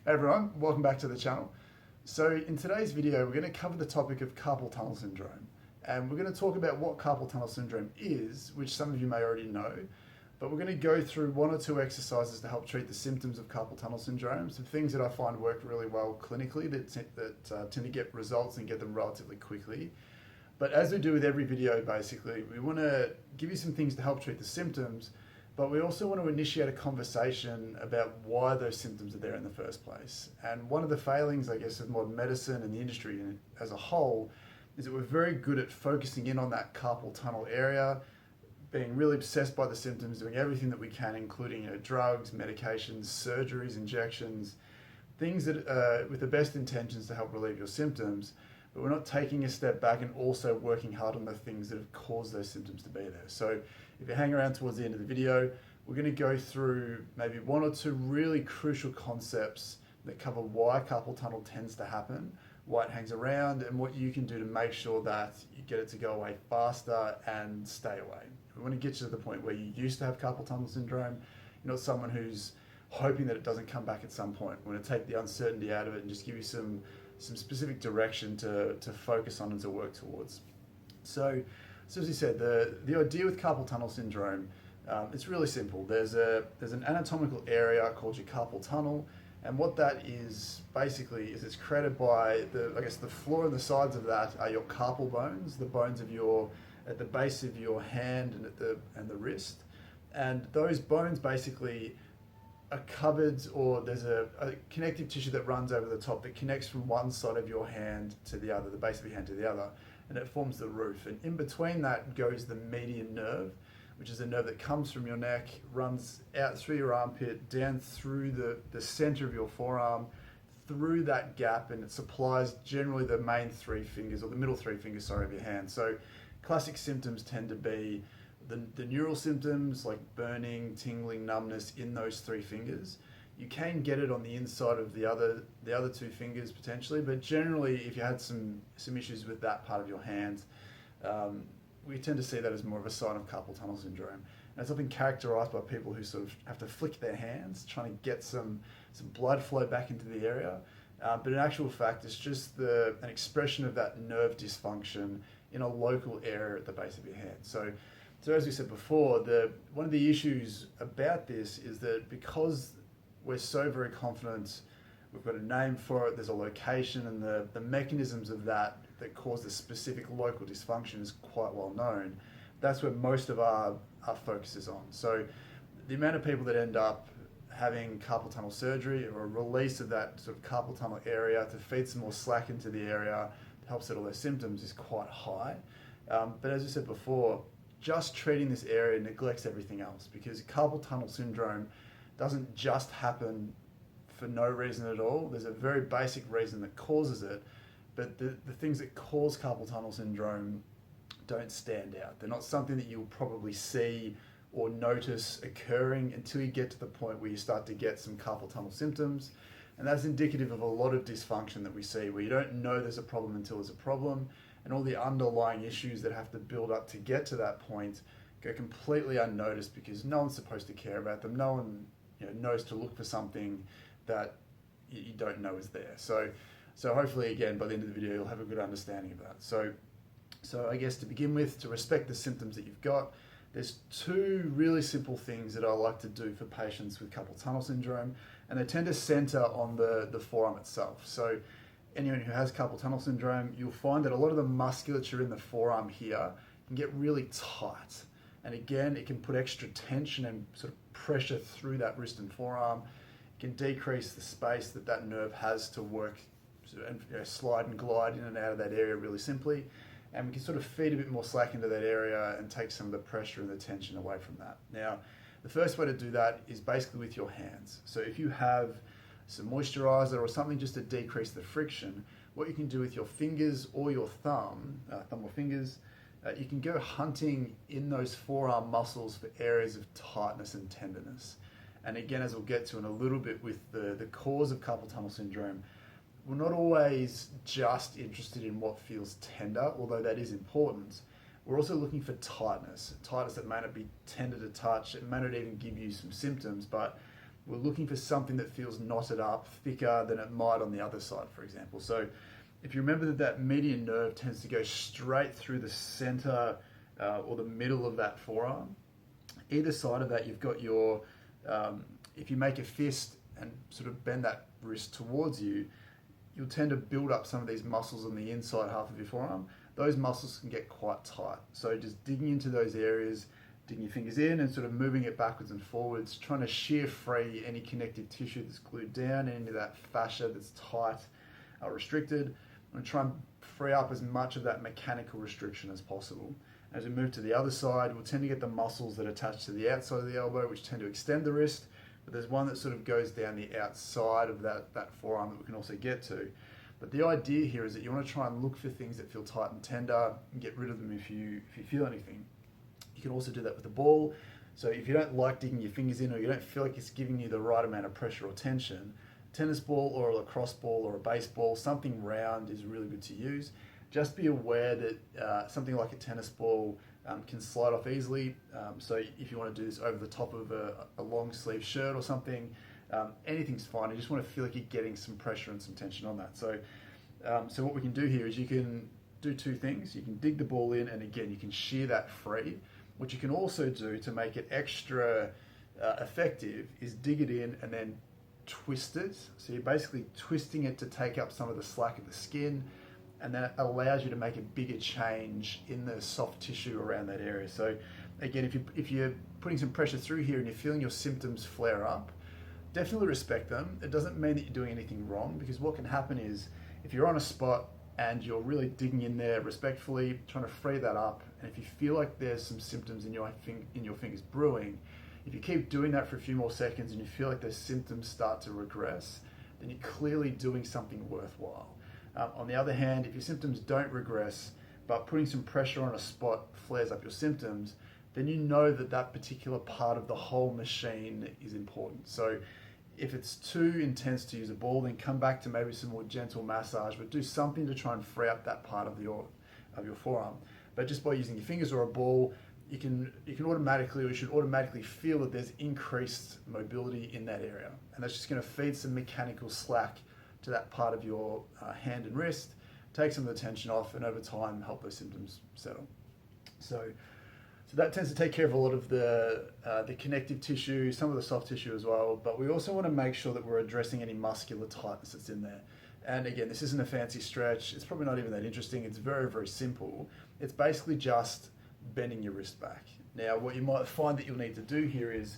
Hey everyone, welcome back to the channel. So in today's video, we're going to cover the topic of carpal tunnel syndrome. And we're going to talk about what carpal tunnel syndrome is, which some of you may already know. But we're going to go through one or two exercises to help treat the symptoms of carpal tunnel syndrome. Some things that I find work really well clinically that tend to get results and get them relatively quickly. But as we do with every video, basically, we want to give you some things to help treat the symptoms, but we also want to initiate a conversation about why those symptoms are there in the first place. And one of the failings, I guess, of modern medicine and the industry as a whole is that we're very good at focusing in on that carpal tunnel area, being really obsessed by the symptoms, doing everything that we can, including drugs, medications, surgeries, injections, things that with the best intentions to help relieve your symptoms, but we're not taking a step back and also working hard on the things that have caused those symptoms to be there. So if you hang around towards the end of the video, we're going to go through maybe one or two really crucial concepts that cover why carpal tunnel tends to happen, why it hangs around, and what you can do to make sure that you get it to go away faster and stay away. We want to get you to the point where you used to have carpal tunnel syndrome. You're not someone who's hoping that it doesn't come back at some point. We're going to take the uncertainty out of it and just give you some specific direction to focus on and to work towards. So as you said, the idea with carpal tunnel syndrome, it's really simple. There's an anatomical area called your carpal tunnel, and what that is basically is it's created by the floor and the sides of that are your carpal bones, the bones of at the base of your hand and the wrist, and those bones basically are covered, or there's a connective tissue that runs over the top that connects from one side of your hand to the other, the base of your hand to the other, and it forms the roof. And in between that goes the median nerve, which is a nerve that comes from your neck, runs out through your armpit, down through the center of your forearm, through that gap, and it supplies generally the main three fingers, or the middle three fingers, sorry, of your hand. So classic symptoms tend to be the neural symptoms like burning, tingling, numbness in those three fingers. You can get it on the inside of the other two fingers potentially, but generally if you had some issues with that part of your hand, we tend to see that as more of a sign of carpal tunnel syndrome. And it's often characterized by people who sort of have to flick their hands, trying to get some blood flow back into the area. But in actual fact, it's just an expression of that nerve dysfunction in a local area at the base of your hand. So as we said before, one of the issues about this is that because we're so very confident, we've got a name for it, there's a location, and the mechanisms of that cause the specific local dysfunction is quite well known. That's where most of our focus is on. So the amount of people that end up having carpal tunnel surgery or a release of that sort of carpal tunnel area to feed some more slack into the area to help settle their symptoms is quite high. But as we said before, just treating this area neglects everything else, because carpal tunnel syndrome doesn't just happen for no reason at all. There's a very basic reason that causes it, but the things that cause carpal tunnel syndrome don't stand out. They're not something that you'll probably see or notice occurring until you get to the point where you start to get some carpal tunnel symptoms. And that's indicative of a lot of dysfunction that we see, where you don't know there's a problem until there's a problem, and all the underlying issues that have to build up to get to that point go completely unnoticed because no one's supposed to care about them. No one knows to look for something that you don't know is there. So hopefully, again, by the end of the video, you'll have a good understanding of that. So I guess to begin with, to respect the symptoms that you've got, there's two really simple things that I like to do for patients with carpal tunnel syndrome, and they tend to center on the forearm itself. So anyone who has carpal tunnel syndrome, you'll find that a lot of the musculature in the forearm here can get really tight. And again, it can put extra tension and sort of pressure through that wrist and forearm. It can decrease the space that nerve has to work and slide and glide in and out of that area really simply. And we can sort of feed a bit more slack into that area and take some of the pressure and the tension away from that. Now, the first way to do that is basically with your hands. So if you have some moisturizer or something just to decrease the friction, what you can do with your fingers or your thumb or fingers, you can go hunting in those forearm muscles for areas of tightness and tenderness. And again, as we'll get to in a little bit with the cause of carpal tunnel syndrome, we're not always just interested in what feels tender, although that is important. We're also looking for tightness that may not be tender to touch. It may not even give you some symptoms, but we're looking for something that feels knotted up, thicker than it might on the other side, for example. So if you remember that median nerve tends to go straight through the center or the middle of that forearm, either side of that, you've got your, if you make a fist and sort of bend that wrist towards you, you'll tend to build up some of these muscles on the inside half of your forearm. Those muscles can get quite tight. So just digging into those areas, digging your fingers in and sort of moving it backwards and forwards, trying to shear free any connective tissue that's glued down into that fascia that's tight or restricted, and try and free up as much of that mechanical restriction as possible. As we move to the other side, we'll tend to get the muscles that attach to the outside of the elbow, which tend to extend the wrist, but there's one that sort of goes down the outside of that forearm that we can also get to. But the idea here is that you want to try and look for things that feel tight and tender and get rid of them if you feel anything. You can also do that with the ball. So if you don't like digging your fingers in, or you don't feel like it's giving you the right amount of pressure or tension, tennis ball or a lacrosse ball or a baseball, something round is really good to use. Just be aware that something like a tennis ball can slide off easily. So if you want to do this over the top of a long sleeve shirt or something, anything's fine. You just want to feel like you're getting some pressure and some tension on that. So what we can do here is you can do two things. You can dig the ball in, and again, you can shear that free. What you can also do to make it extra effective is dig it in and then twist it. So you're basically twisting it to take up some of the slack of the skin, and then it allows you to make a bigger change in the soft tissue around that area. So again, if you're putting some pressure through here and you're feeling your symptoms flare up, definitely respect them. It doesn't mean that you're doing anything wrong, because what can happen is if you're on a spot and you're really digging in there respectfully, trying to free that up, and if you feel like there's some symptoms in your fingers brewing, if you keep doing that for a few more seconds and you feel like those symptoms start to regress, then you're clearly doing something worthwhile. On the other hand, if your symptoms don't regress, but putting some pressure on a spot flares up your symptoms, then you know that that particular part of the whole machine is important. So if it's too intense to use a ball, then come back to maybe some more gentle massage, but do something to try and free up that part of your forearm. But just by using your fingers or a ball, you can automatically, or you should automatically feel that there's increased mobility in that area. And that's just going to feed some mechanical slack to that part of your hand and wrist, take some of the tension off, and over time help those symptoms settle. So that tends to take care of a lot of the connective tissue, some of the soft tissue as well, but we also want to make sure that we're addressing any muscular tightness that's in there. And again, this isn't a fancy stretch. It's probably not even that interesting. It's very, very simple. It's basically just bending your wrist back. Now, what you might find that you'll need to do here is,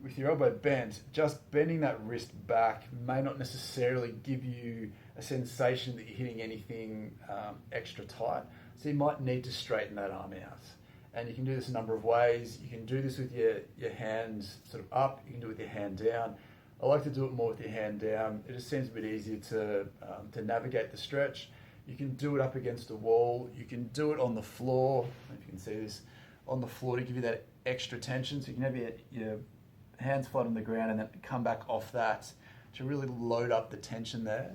with your elbow bent, just bending that wrist back may not necessarily give you a sensation that you're hitting anything extra tight. So you might need to straighten that arm out. And you can do this a number of ways. You can do this with your hands sort of up. You can do it with your hand down. I like to do it more with your hand down. It just seems a bit easier to navigate the stretch. You can do it up against a wall. You can do it on the floor. I don't know if you can see this, on the floor, to give you that extra tension. So you can have your hands flat on the ground and then come back off that to really load up the tension there.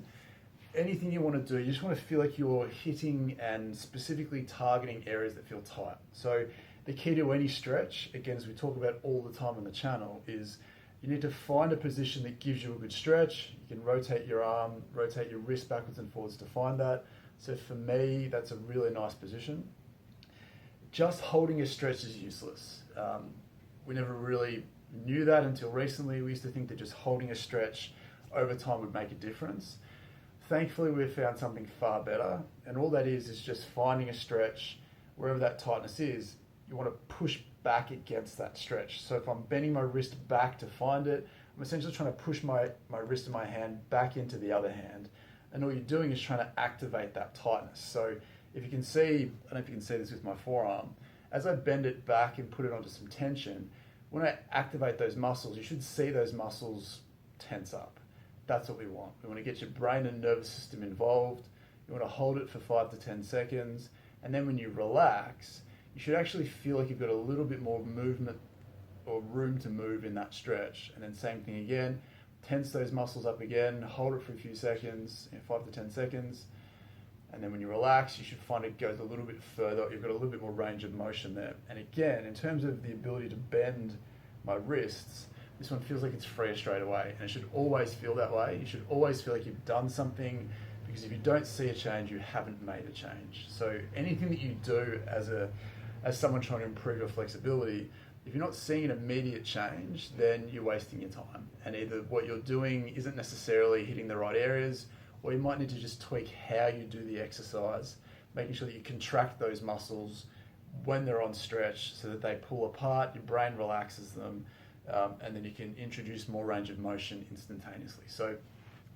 Anything you want to do, you just want to feel like you're hitting and specifically targeting areas that feel tight. So the key to any stretch, again, as we talk about all the time on the channel, is you need to find a position that gives you a good stretch. You can rotate your arm, rotate your wrist backwards and forwards to find that. So for me, that's a really nice position. Just holding a stretch is useless. We never really knew that until recently. We used to think that just holding a stretch over time would make a difference. Thankfully, we've found something far better, and all that is just finding a stretch wherever that tightness is. You want to push back against that stretch. So if I'm bending my wrist back to find it, I'm essentially trying to push my wrist and my hand back into the other hand, and all you're doing is trying to activate that tightness. So if you can see, I don't know if you can see this with my forearm, as I bend it back and put it onto some tension, when I activate those muscles, you should see those muscles tense up. That's what we want. We want to get your brain and nervous system involved. You want to hold it for 5 to 10 seconds. And then when you relax, you should actually feel like you've got a little bit more movement or room to move in that stretch. And then same thing again, tense those muscles up again, hold it for a few seconds, 5 to 10 seconds. And then when you relax, you should find it goes a little bit further. You've got a little bit more range of motion there. And again, in terms of the ability to bend my wrists, this one feels like it's freer straight away, and it should always feel that way. You should always feel like you've done something, because if you don't see a change, you haven't made a change. So anything that you do as someone trying to improve your flexibility, if you're not seeing an immediate change, then you're wasting your time. And either what you're doing isn't necessarily hitting the right areas, or you might need to just tweak how you do the exercise, making sure that you contract those muscles when they're on stretch so that they pull apart, your brain relaxes them, and then you can introduce more range of motion instantaneously. So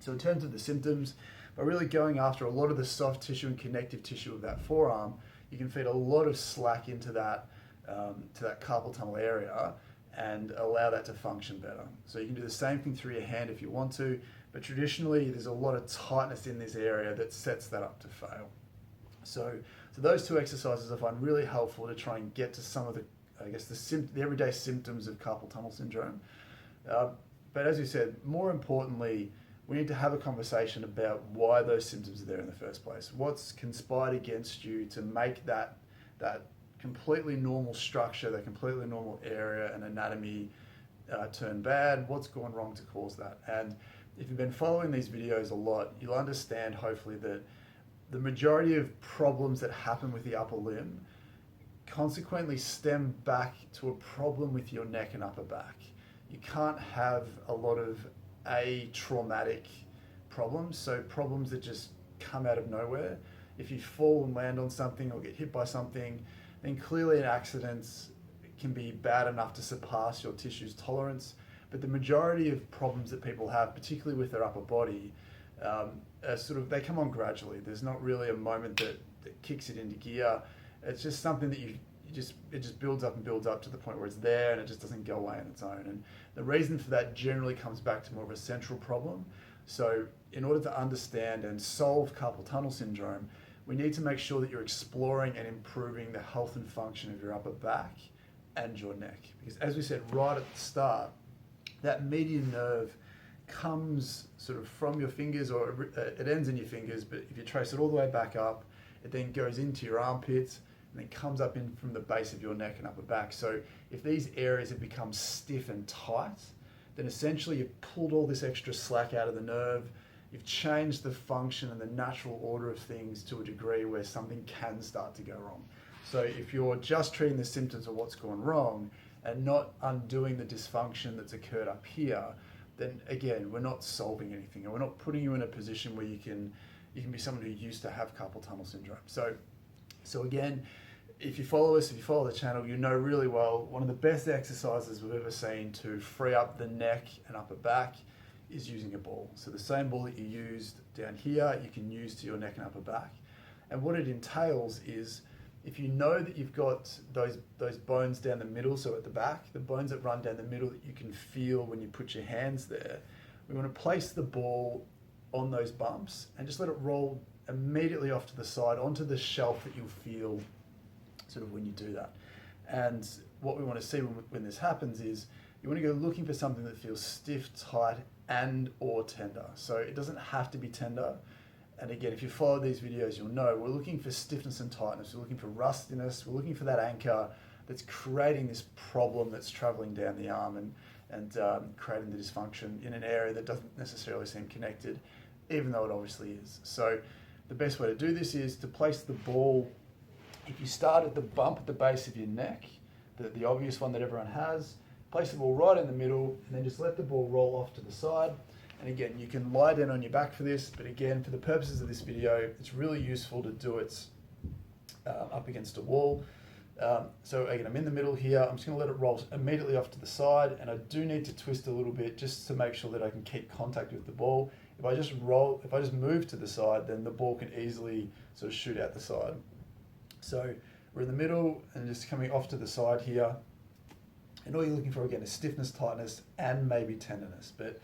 in terms of the symptoms, by really going after a lot of the soft tissue and connective tissue of that forearm, you can feed a lot of slack into that carpal tunnel area and allow that to function better. So you can do the same thing through your hand if you want to, but traditionally there's a lot of tightness in this area that sets that up to fail. So those two exercises I find really helpful to try and get to some of the everyday symptoms of carpal tunnel syndrome. But as you said, more importantly, we need to have a conversation about why those symptoms are there in the first place. What's conspired against you to make that completely normal structure, that completely normal area and anatomy turn bad? What's gone wrong to cause that? And if you've been following these videos a lot, you'll understand hopefully that the majority of problems that happen with the upper limb consequently stem back to a problem with your neck and upper back. You can't have a lot of traumatic problems, so problems that just come out of nowhere. If you fall and land on something or get hit by something, then clearly an accident can be bad enough to surpass your tissue's tolerance. But the majority of problems that people have, particularly with their upper body, they come on gradually. There's not really a moment that kicks it into gear. It's just something that it just builds up and builds up to the point where it's there and it just doesn't go away on its own. And the reason for that generally comes back to more of a central problem. So in order to understand and solve carpal tunnel syndrome, we need to make sure that you're exploring and improving the health and function of your upper back and your neck. Because as we said right at the start, that median nerve comes sort of from your fingers, or it ends in your fingers, but if you trace it all the way back up, it then goes into your armpits and then comes up in from the base of your neck and upper back. So if these areas have become stiff and tight, then essentially you've pulled all this extra slack out of the nerve, you've changed the function and the natural order of things to a degree where something can start to go wrong. So if you're just treating the symptoms of what's gone wrong and not undoing the dysfunction that's occurred up here, then again, we're not solving anything, and we're not putting you in a position where you can be someone who used to have carpal tunnel syndrome. So again, if you follow us, if you follow the channel, you know really well, one of the best exercises we've ever seen to free up the neck and upper back is using a ball. So the same ball that you used down here, you can use to your neck and upper back. And what it entails is, if you know that you've got those bones down the middle, so at the back, the bones that run down the middle that you can feel when you put your hands there, we want to place the ball on those bumps and just let it roll immediately off to the side onto the shelf that you'll feel sort of when you do that. And what we want to see when this happens is you want to go looking for something that feels stiff, tight, and or tender. So it doesn't have to be tender. And again, if you follow these videos, you'll know we're looking for stiffness and tightness. We're looking for rustiness. We're looking for that anchor that's creating this problem that's traveling down the arm and creating the dysfunction in an area that doesn't necessarily seem connected, even though it obviously is. So the best way to do this is to place the ball. If you start at the bump at the base of your neck, the obvious one that everyone has, place the ball right in the middle and then just let the ball roll off to the side. And again, you can lie down on your back for this, but again, for the purposes of this video, it's really useful to do it up against a wall. So again, I'm in the middle here. I'm just going to let it roll immediately off to the side, and I do need to twist a little bit just to make sure that I can keep contact with the ball. If I just move to the side, then the ball can easily sort of shoot out the side. So we're in the middle and just coming off to the side here. And all you're looking for, again, is stiffness, tightness, and maybe tenderness. But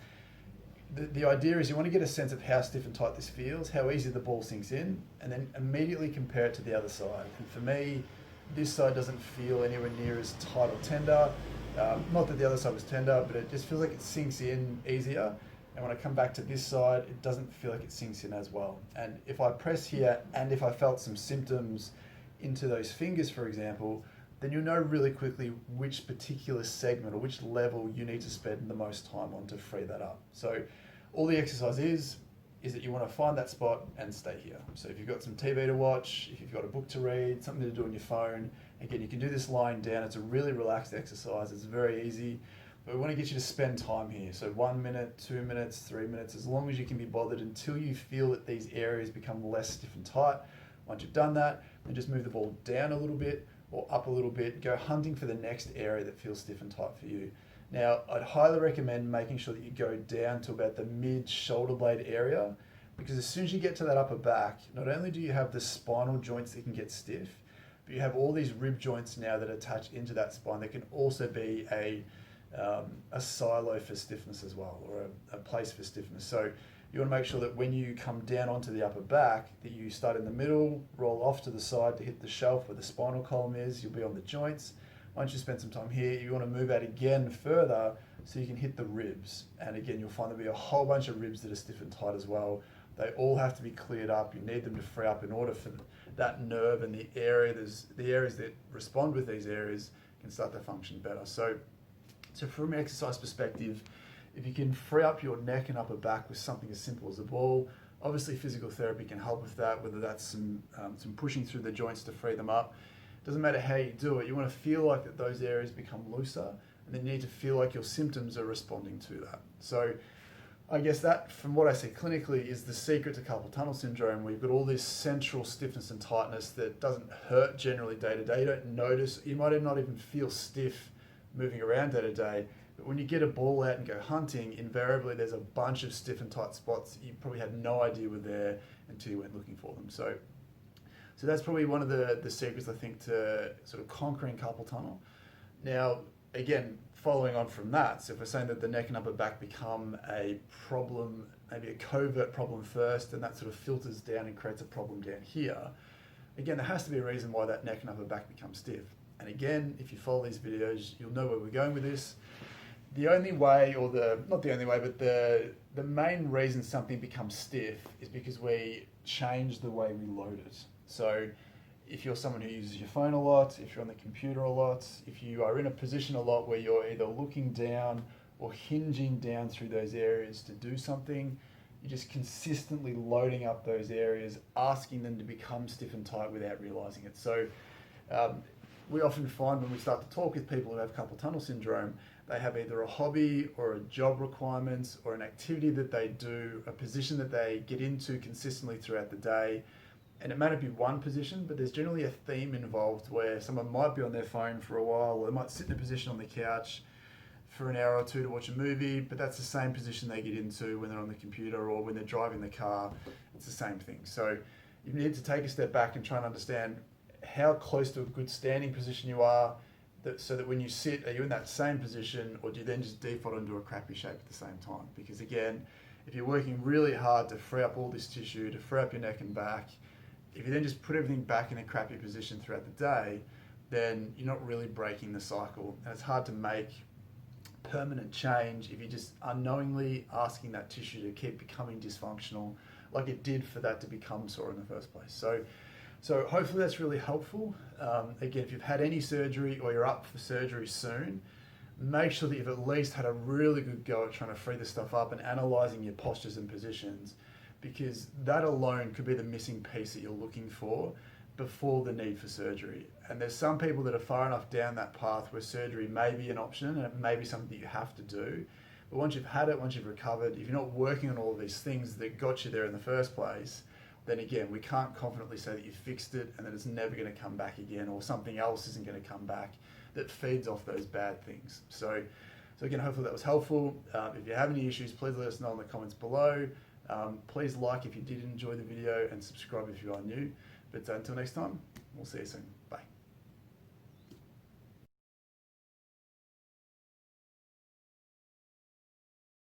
the idea is you want to get a sense of how stiff and tight this feels, how easy the ball sinks in, and then immediately compare it to the other side. And for me, this side doesn't feel anywhere near as tight or tender. Not that the other side was tender, but it just feels like it sinks in easier. And when I come back to this side, it doesn't feel like it sinks in as well. And if I press here, and if I felt some symptoms into those fingers, for example, then you'll know really quickly which particular segment or which level you need to spend the most time on to free that up. So all the exercise is that you want to find that spot and stay here. So if you've got some TV to watch, if you've got a book to read, something to do on your phone, again, you can do this lying down. It's a really relaxed exercise. It's very easy, but we want to get you to spend time here. So 1 minute, 2 minutes, 3 minutes, as long as you can be bothered until you feel that these areas become less stiff and tight. Once you've done that, then just move the ball down a little bit or up a little bit. Go hunting for the next area that feels stiff and tight for you. Now, I'd highly recommend making sure that you go down to about the mid-shoulder blade area, because as soon as you get to that upper back, not only do you have the spinal joints that can get stiff, but you have all these rib joints now that attach into that spine that can also be a silo for stiffness as well, or a place for stiffness. So you want to make sure that when you come down onto the upper back, that you start in the middle, roll off to the side to hit the shelf where the spinal column is. You'll be on the joints. Once you spend some time here, you want to move out again further so you can hit the ribs. And again, you'll find there'll be a whole bunch of ribs that are stiff and tight as well. They all have to be cleared up. You need them to free up in order for that nerve and the areas that respond with these areas can start to function better. So from an exercise perspective, if you can free up your neck and upper back with something as simple as a ball, obviously physical therapy can help with that, whether that's some pushing through the joints to free them up. Doesn't matter how you do it, you want to feel like that those areas become looser, and then you need to feel like your symptoms are responding to that. So I guess that, from what I see clinically, is the secret to carpal tunnel syndrome, where you've got all this central stiffness and tightness that doesn't hurt generally day to day. You don't notice, you might not even feel stiff moving around day to day, but when you get a ball out and go hunting, invariably there's a bunch of stiff and tight spots that you probably had no idea were there until you went looking for them. So that's probably one of the secrets, I think, to sort of conquering carpal tunnel. Now, again, following on from that, so if we're saying that the neck and upper back become a problem, maybe a covert problem first, and that sort of filters down and creates a problem down here, again, there has to be a reason why that neck and upper back becomes stiff. And again, if you follow these videos, you'll know where we're going with this. The only way, or not the only way, but the main reason something becomes stiff is because we change the way we load it. So if you're someone who uses your phone a lot, if you're on the computer a lot, if you are in a position a lot where you're either looking down or hinging down through those areas to do something, you're just consistently loading up those areas, asking them to become stiff and tight without realizing it. So we often find when we start to talk with people who have carpal tunnel syndrome, they have either a hobby or a job requirements or an activity that they do, a position that they get into consistently throughout the day. And it may not be one position, but there's generally a theme involved where someone might be on their phone for a while, or they might sit in a position on the couch for an hour or two to watch a movie, but that's the same position they get into when they're on the computer or when they're driving the car. It's the same thing. So you need to take a step back and try and understand how close to a good standing position you are, so that when you sit, are you in that same position, or do you then just default into a crappy shape at the same time? Because again, if you're working really hard to free up all this tissue, to free up your neck and back, if you then just put everything back in a crappy position throughout the day, then you're not really breaking the cycle. And it's hard to make permanent change if you're just unknowingly asking that tissue to keep becoming dysfunctional, like it did for that to become sore in the first place. So hopefully that's really helpful. Again, if you've had any surgery or you're up for surgery soon, make sure that you've at least had a really good go at trying to free this stuff up and analyzing your postures and positions, because that alone could be the missing piece that you're looking for before the need for surgery. And there's some people that are far enough down that path where surgery may be an option and it may be something that you have to do. But once you've had it, once you've recovered, if you're not working on all of these things that got you there in the first place, then again, we can't confidently say that you fixed it and that it's never going to come back again, or something else isn't going to come back that feeds off those bad things. So again, hopefully that was helpful. If you have any issues, please let us know in the comments below. Please like if you did enjoy the video and subscribe if you are new. But until next time, we'll see you soon. Bye.